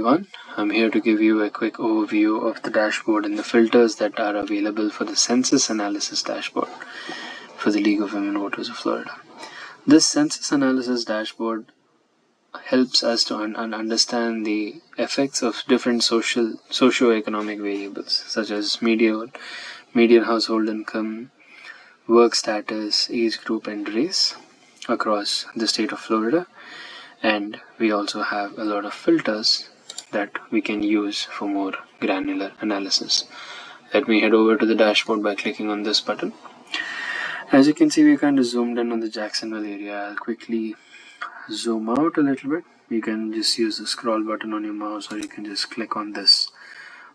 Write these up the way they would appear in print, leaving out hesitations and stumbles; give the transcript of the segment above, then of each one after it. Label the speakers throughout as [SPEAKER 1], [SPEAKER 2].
[SPEAKER 1] everyone. I'm here to give you a quick overview of the dashboard and the filters that are available for the Census Analysis Dashboard for the League of Women Voters of Florida. This Census Analysis Dashboard helps us to understand the effects of different socio-economic variables such as median household income, work status, age group, and race across the state of Florida. And we also have a lot of filters that we can use for more granular analysis. Let me head over to the dashboard by clicking on this button. As you can see, we kind of zoomed in on the Jacksonville area. I'll quickly zoom out a little bit. You can just use the scroll button on your mouse, or you can just click on this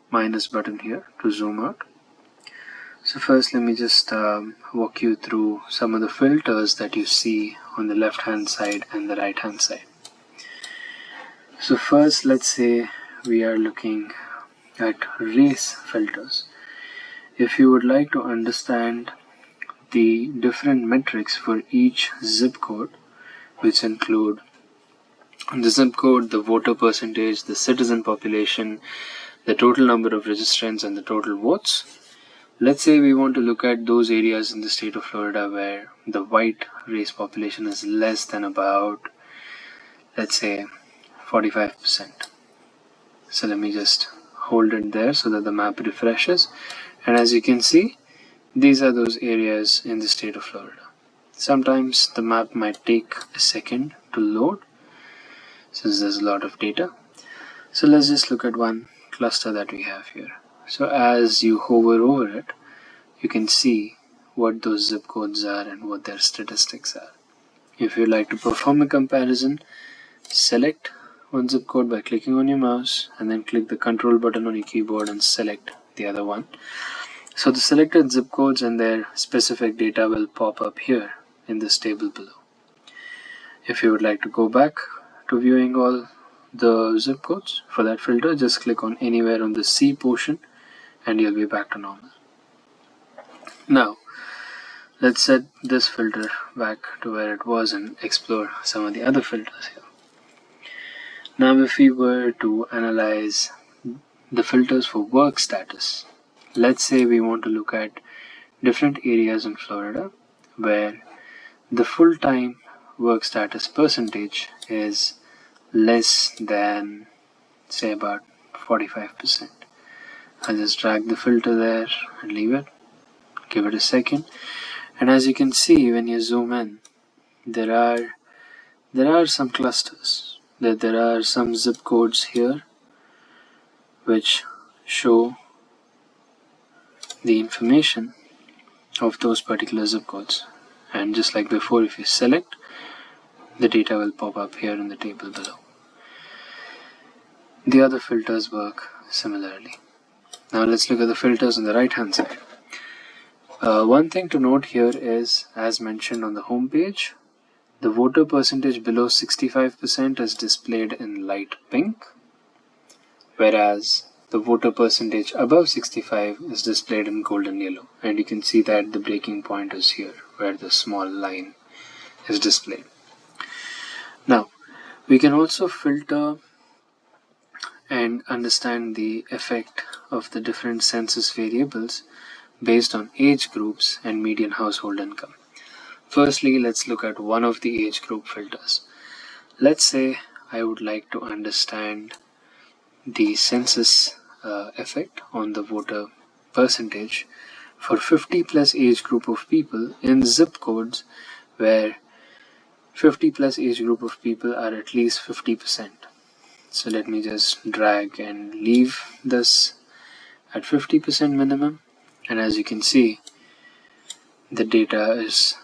[SPEAKER 1] minus button here to zoom out. So first, let me just walk you through some of the filters that you see on the left hand side and the right hand side. So first, let's say we are looking at race filters. If you would like to understand the different metrics for each zip code, which include the zip code, the voter percentage, the citizen population, the total number of registrants, and the total votes. Let's say we want to look at those areas in the state of Florida where the white race population is less than about, let's say, 45%. So let me just hold it there so that the map refreshes. And as you can see, these are those areas in the state of Florida. Sometimes the map might take a second to load since there's a lot of data. So let's just look at one cluster that we have here. So as you hover over it, you can see what those zip codes are and what their statistics are. If you'd like to perform a comparison, select one zip code by clicking on your mouse and then click the control button on your keyboard and select the other one. So the selected zip codes and their specific data will pop up here in this table below. If you would like to go back to viewing all the zip codes for that filter, just click on anywhere on the C portion and you'll be back to normal. Now, let's set this filter back to where it was and explore some of the other filters here. Now, if we were to analyze the filters for work status, let's say we want to look at different areas in Florida where the full-time work status percentage is less than, say, about 45%. I'll just drag the filter there and leave it. Give it a second. And as you can see, when you zoom in, there are some clusters. There are some zip codes here which show the information of those particular zip codes. And just like before, if you select, the data will pop up here in the table below. The other filters work similarly. Now let's look at the filters on the right hand side. One thing to note here is, as mentioned on the home page, the voter percentage below 65% is displayed in light pink, whereas the voter percentage above 65 is displayed in golden yellow. And you can see that the breaking point is here, where the small line is displayed. Now, we can also filter and understand the effect of the different census variables based on age groups and median household income. Firstly, let's look at one of the age group filters. Let's say I would like to understand the census effect on the voter percentage for 50 plus age group of people in zip codes where 50 plus age group of people are at least 50%. So let me just drag and leave this at 50% minimum. And as you can see, the data is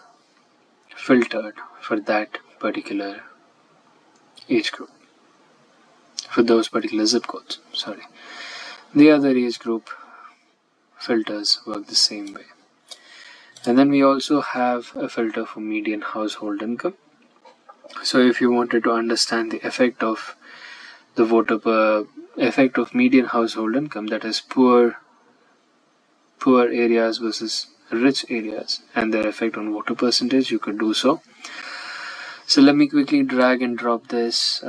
[SPEAKER 1] filtered for that particular age group, for those particular zip codes. Sorry. The other age group filters work the same way. And then we also have a filter for median household income. So if you wanted to understand the effect of the effect of median household income, that is poor areas versus rich areas, and their effect on voter percentage, you could do so. So let me quickly drag and drop this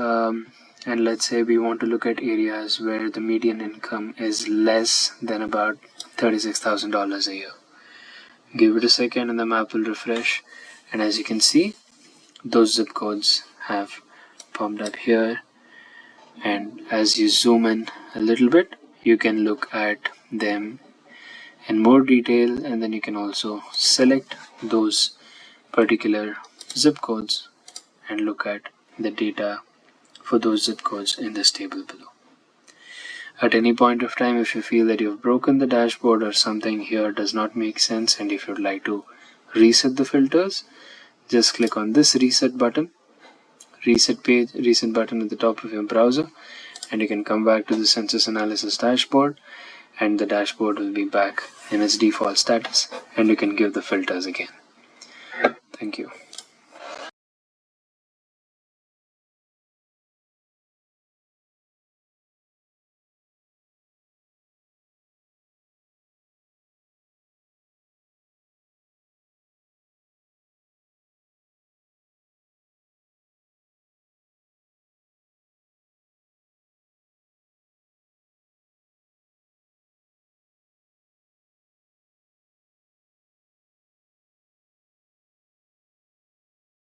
[SPEAKER 1] and let's say we want to look at areas where the median income is less than about $36,000 a year. Give it a second and the map will refresh, and as you can see, those zip codes have popped up here, and as you zoom in a little bit, you can look at them in more detail, and then you can also select those particular zip codes and look at the data for those zip codes in this table below. At any point of time, if you feel that you've broken the dashboard or something here does not make sense, and if you'd like to reset the filters, just click on this reset button, reset button at the top of your browser, and you can come back to the Census Analysis Dashboard, and the dashboard will be back in its default status, and you can give the filters again. Thank you.